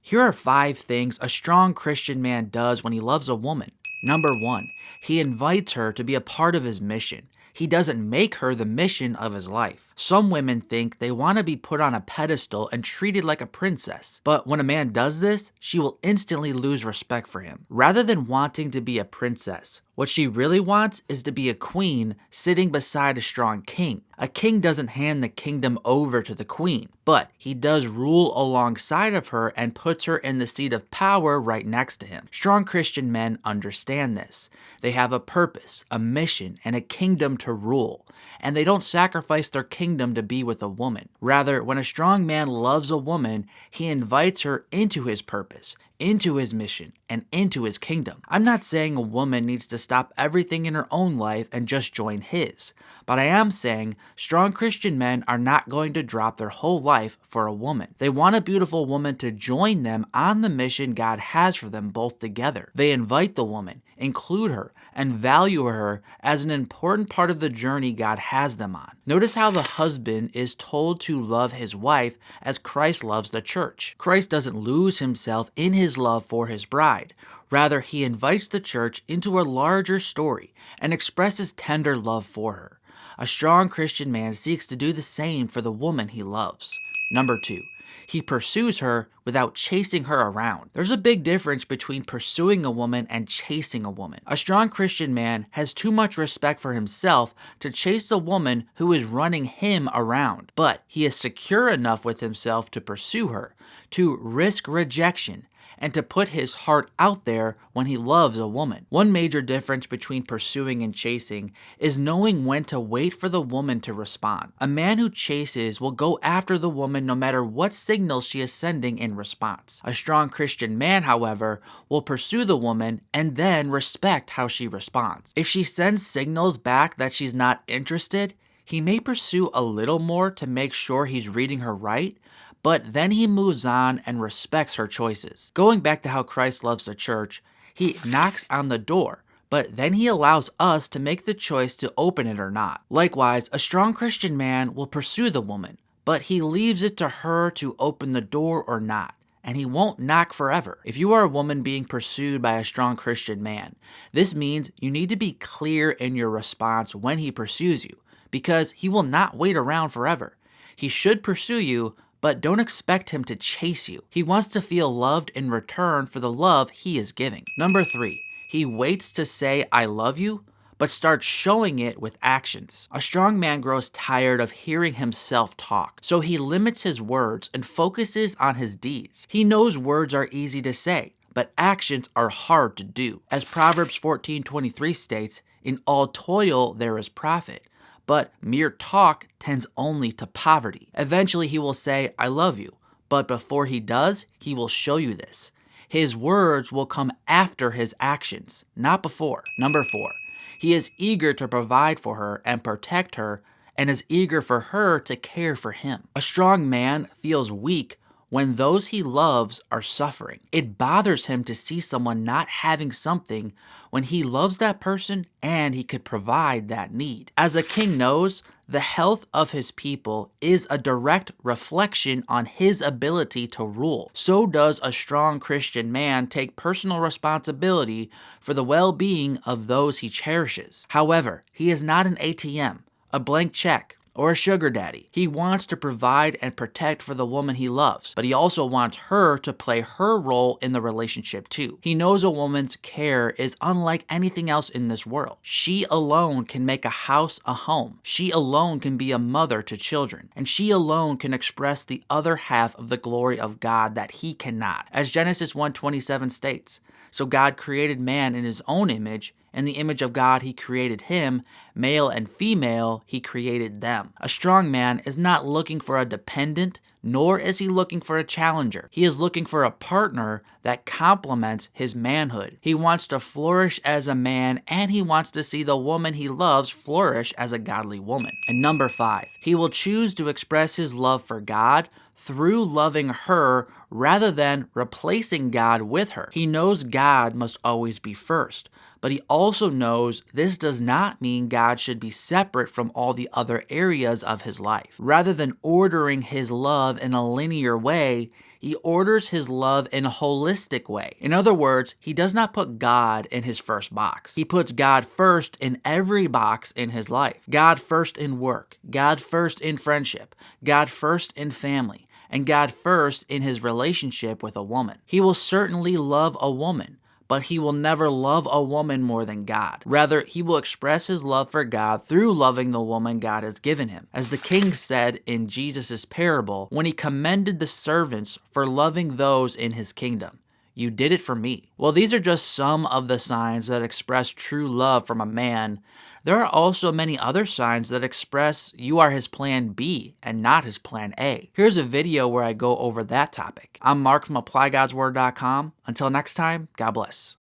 Here are 5 things a strong Christian man does when he loves a woman. Number 1, he invites her to be a part of his mission. He doesn't make her the mission of his life. Some women think they want to be put on a pedestal and treated like a princess, but when a man does this, she will instantly lose respect for him. Rather than wanting to be a princess, what she really wants is to be a queen sitting beside a strong king. A king doesn't hand the kingdom over to the queen, but he does rule alongside of her and puts her in the seat of power right next to him. Strong Christian men understand this. They have a purpose, a mission, and a kingdom to rule, and they don't sacrifice their kingdom to be with a woman. Rather, when a strong man loves a woman, he invites her into his purpose, into his mission, and into his kingdom. I'm not saying a woman needs to stop everything in her own life and just join his, but I am saying strong Christian men are not going to drop their whole life for a woman. They want a beautiful woman to join them on the mission God has for them both together. They invite the woman, include her, and value her as an important part of the journey God has them on. Notice how the husband is told to love his wife as Christ loves the church. Christ doesn't lose himself in his love for his bride. Rather, he invites the church into a larger story and expresses tender love for her. A strong Christian man seeks to do the same for the woman he loves. Number 2, he pursues her without chasing her around. There's a big difference between pursuing a woman and chasing a woman. A strong Christian man has too much respect for himself to chase a woman who is running him around, but he is secure enough with himself to pursue her, to risk rejection, and to put his heart out there when he loves a woman. One major difference between pursuing and chasing is knowing when to wait for the woman to respond. A man who chases will go after the woman no matter what signals she is sending in response. A strong Christian man, however, will pursue the woman and then respect how she responds. If she sends signals back that she's not interested, he may pursue a little more to make sure he's reading her right, but then he moves on and respects her choices. Going back to how Christ loves the church, he knocks on the door, but then he allows us to make the choice to open it or not. Likewise, a strong Christian man will pursue the woman, but he leaves it to her to open the door or not, and he won't knock forever. If you are a woman being pursued by a strong Christian man, this means you need to be clear in your response when he pursues you, because he will not wait around forever. He should pursue you, but don't expect him to chase you. He wants to feel loved in return for the love he is giving. Number 3, he waits to say, "I love you," but starts showing it with actions. A strong man grows tired of hearing himself talk, so he limits his words and focuses on his deeds. He knows words are easy to say, but actions are hard to do. As Proverbs 14:23 states, "In all toil there is profit, but mere talk tends only to poverty." Eventually he will say, "I love you," but before he does, he will show you this. His words will come after his actions, not before. Number 4, he is eager to provide for her and protect her, and is eager for her to care for him. A strong man feels weak when those he loves are suffering. It bothers him to see someone not having something when he loves that person and he could provide that need. As a king knows, the health of his people is a direct reflection on his ability to rule. So does a strong Christian man take personal responsibility for the well-being of those he cherishes. However, he is not an ATM, a blank check, or a sugar daddy. He wants to provide and protect for the woman he loves, but he also wants her to play her role in the relationship too. He knows a woman's care is unlike anything else in this world. She alone can make a house a home. She alone can be a mother to children, and she alone can express the other half of the glory of God that he cannot. As Genesis 1:27 states, "So God created man in his own image. In the image of God he created him, male and female he created them." A strong man is not looking for a dependent, nor is he looking for a challenger. He is looking for a partner that complements his manhood. He wants to flourish as a man, and he wants to see the woman he loves flourish as a godly woman. And number 5, he will choose to express his love for God through loving her rather than replacing God with her. He knows God must always be first, but he also knows this does not mean God should be separate from all the other areas of his life. Rather than ordering his love in a linear way, He orders his love in a holistic way. In other words, he does not put God in his first box. He puts God first in every box in his life. God first in work, God first in friendship, God first in family, and God first in his relationship with a woman. He will certainly love a woman, but he will never love a woman more than God. Rather, he will express his love for God through loving the woman God has given him. As the king said in Jesus' parable, when he commended the servants for loving those in his kingdom, "You did it for me." Well, these are just some of the signs that express true love from a man. There are also many other signs that express you are his plan B and not his plan A. Here's a video where I go over that topic. I'm Mark from ApplyGodsWord.com. Until next time, God bless.